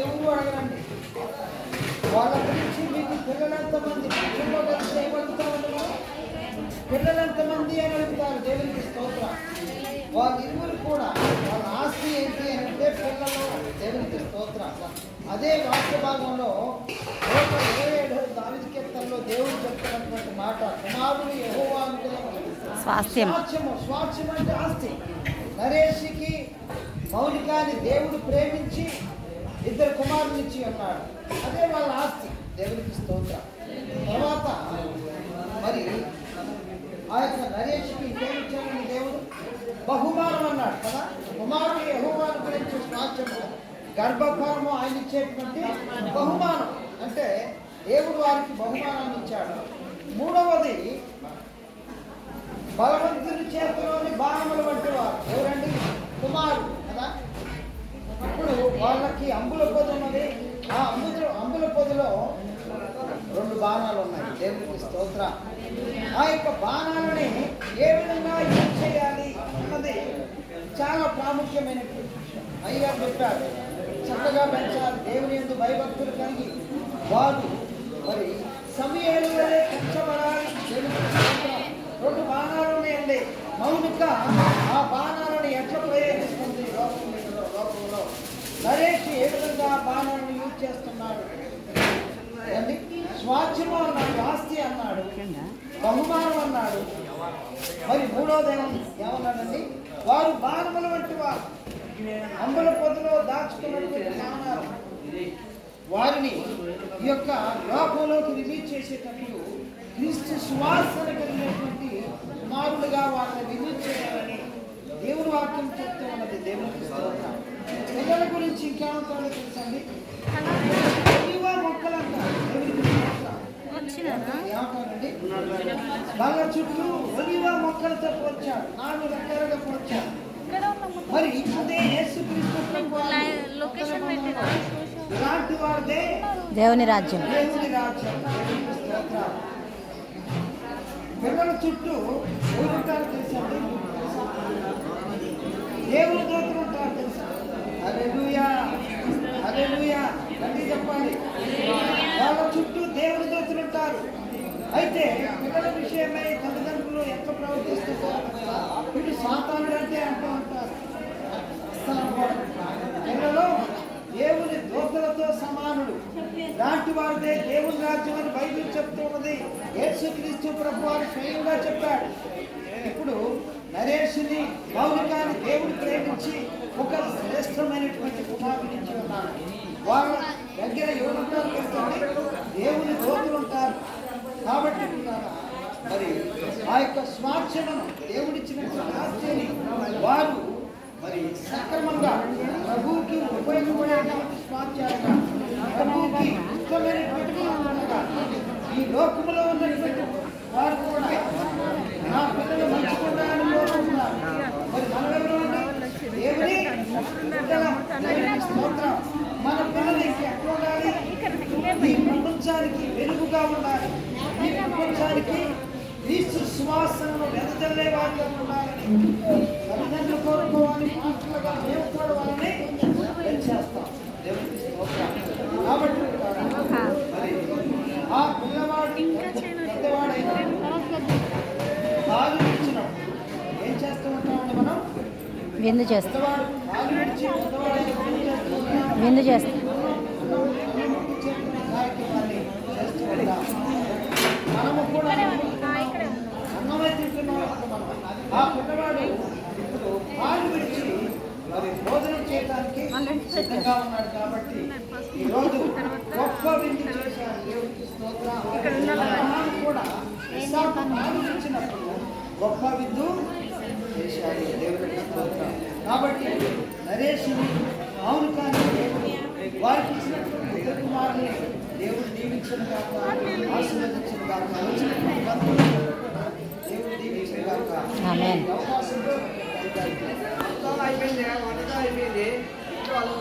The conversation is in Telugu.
ఎవరు అడగరండి. వాళ్ళ గురించి మీకు పిల్లలంతమంది కుటుంబంలో కలిసి ఏమడుగుతామండి? పిల్లలంతమంది అని అడుగుతారు. దేవునికి స్తోత్రం. వాళ్ళిరువురు కూడా వాళ్ళ ఆస్తి ఏంటి అని అంటే పిల్లలు. దేవునికి స్తోత్రం. అదే వాక్య భాగంలో 27 దావీదు కీర్తనలో దేవుడు చెప్తున్నటువంటి మాట, కుమారుడు యెహోవా స్వాస్థ్యం అంటే ఆస్తి. నరేష్కి మౌనికాని దేవుడు ప్రేమించి 2 కుమారులు ఇచ్చి ఉన్నాడు. అదే వాళ్ళ ఆస్తి. దేవునికి స్తోత్రం. తర్వాత మరి ఆ యొక్క నరేష్కి ఇంకేమిచ్చాడని దేవుడు బహుమానం అన్నాడు కదా. కుమారుడు యెహోవాను గురించి స్వాస్థ్యము, గర్భఫలము ఆయన ఇచ్చేటువంటి బహుమానం. అంటే దేవుడు వారికి బహుమానాన్ని ఇచ్చాడు. మూడవది బలవంతుని చేతిలోని బాణములు వంటి వారు. ఎవరండి? కుమారుడు కదా. ఇప్పుడు వాళ్ళకి అంబుల పొది ఉన్నది. ఆ అంబుల పొదిలో 2 బాణాలు ఉన్నాయి. దేవునికి స్తోత్రం. ఆ యొక్క బాణాలని ఏ విధంగా యూజ్ చేయాలి అన్నది చాలా ప్రాముఖ్యమైనటువంటి విషయం. అయ్యగారు చెప్పారు, చక్కగా పెంచాలి. దేవుని యందు భయభక్తులు కలిగి వారు మరి సమయాలు పెంచబడాలి. దేవునికి స్తోత్రం. 2 బాణాలు ఉన్నాయండి. మౌనిక ఆ బాణాలను ఎట్లా ప్రయోగిస్తుంది లోకంలో నరేష్ ఏ విధంగా ఆ బాణాలను యూజ్ చేస్తున్నాడు అండి. స్వాస్థ్యము అన్నాడు, ఆస్తి అన్నాడు, బహుమానం అన్నాడు. మరి మూడోది ఏమన్నాడండి? వారు బాణముల వంటి వారు, అంబుల పొదిలో దాచుకున్నటువంటి బాణాలు. వారిని ఈ యొక్క లోకంలోకి రిలీజ్ చేసేటప్పుడు క్రీస్తు సువాసన కలిగినటువంటి కుమారులుగా వారిని రిలీజ్ చేయాలని దేవుని వాక్యం చెప్తూ ఉన్నది. దేవునికి స్తోత్రం. పిల్లల గురించి ఇంకేమంటాడో తెలుసండి? ఒలివ మొక్కలు అంటారు. ఏమంటారండి? వాళ్ళ చుట్టూ ఒలివ మొక్కలతో పోల్చాడు, 4 రకాలుగా పోల్చాడు. మరి అదే యేసుక్రీస్తు ఇలాంటి వారిదే దేవుని రాజ్యం. పిల్లల చుట్టూ ఉంటారు తెలుసండి. దేవుని దూతలు ఉంటారు తెలుసా? హల్లెలూయా, హల్లెలూయా అని చెప్పాలి. వాళ్ళ చుట్టూ దేవుని దూతలు ఉంటారు. అయితే పిల్లల విషయమై తల్లిదండ్రులు ఎంత ప్రవర్తిస్తున్నారు? వీడు సాతానుడు అంటే అంటూ ఉంటారు. పిల్లలు దేవుని దూతలతో సమానుడు. లాంటి వారిదే దేవుని రాజ్యం అని బైబిల్ చెప్తున్నది. యేసుక్రీస్తు ప్రభు వారు స్వయంగా చెప్పాడు. ఇప్పుడు నరేష్ని మౌనికాని దేవుడు ప్రేమించి ఒక శ్రేష్టమైనటువంటి కుమారుని ఇచ్చి ఉన్నాడు. వాళ్ళ దగ్గర ఎవరుంటారు తెలుసండి? దేవుని దూతలు ఉంటారు. కాబట్టి మరి ఆ యొక్క స్వాస్థ్యమును దేవుడిచ్చినటువంటి ఆస్తిని వారు మరి సక్రమంగా ప్రభువుకి ఉపయోగపడేటువంటి స్వాస్థ్యాలుగా, ప్రభువుకి ఇష్టమైనటువంటి ఈ లోకములో ఉన్నటువంటి వారు కూడా నా పిల్లలు మంచిగా కోరుకుంటున్నారు. మరి మనమెవరు అండి? దేవుని స్తోత్రం. మన పిల్లలు ఎట్లా ఉండాలి? ఈ ప్రపంచానికి వెలుగుగా ఉండాలి. ఈ ప్రపంచానికి క్రీస్తు సువాసనను వెదజల్లే వారిగా ఉండాలని తల్లిదండ్రులు కోరుకోవాలి. మాటలుగా మేము కూడా వాళ్ళని చేస్తాం. దేవునికి స్తోత్రం. కాబట్టి ఆ పిల్లవాడు పెద్దవాడైన పాలు ఇచ్చినప్పుడు ఏం చేస్తూ ఉంటామండి? మనం విందు చేస్తాం. పాలు ఇచ్చి పెద్దవాడైన విందు చేస్తాం. మనము కూడా అన్నమే తింటున్నాం. ఆ పిల్లవాడు ఇప్పుడు పాలు విడిచి మరి భోజనం చేయడానికి సిద్ధంగా ఉన్నాడు. కాబట్టి ఈరోజు గొప్ప విందు చేశారు. దేవునికి స్తోత్రం. కూడా పాలు ఇచ్చినప్పుడు గొప్ప విందు చేశారు. దేవునికి స్తోత్రం. కాబట్టి నరేష్ని మౌనికాని దేవుడు వారికి ఇచ్చినటువంటి 2 కుమారుని దేవుడు దీవించిన కాక, ఆశీర్వదించిన కాక, దేవుడు దీవించిన కాక. అవకాశంలో అయిపోయింది. వాళ్ళు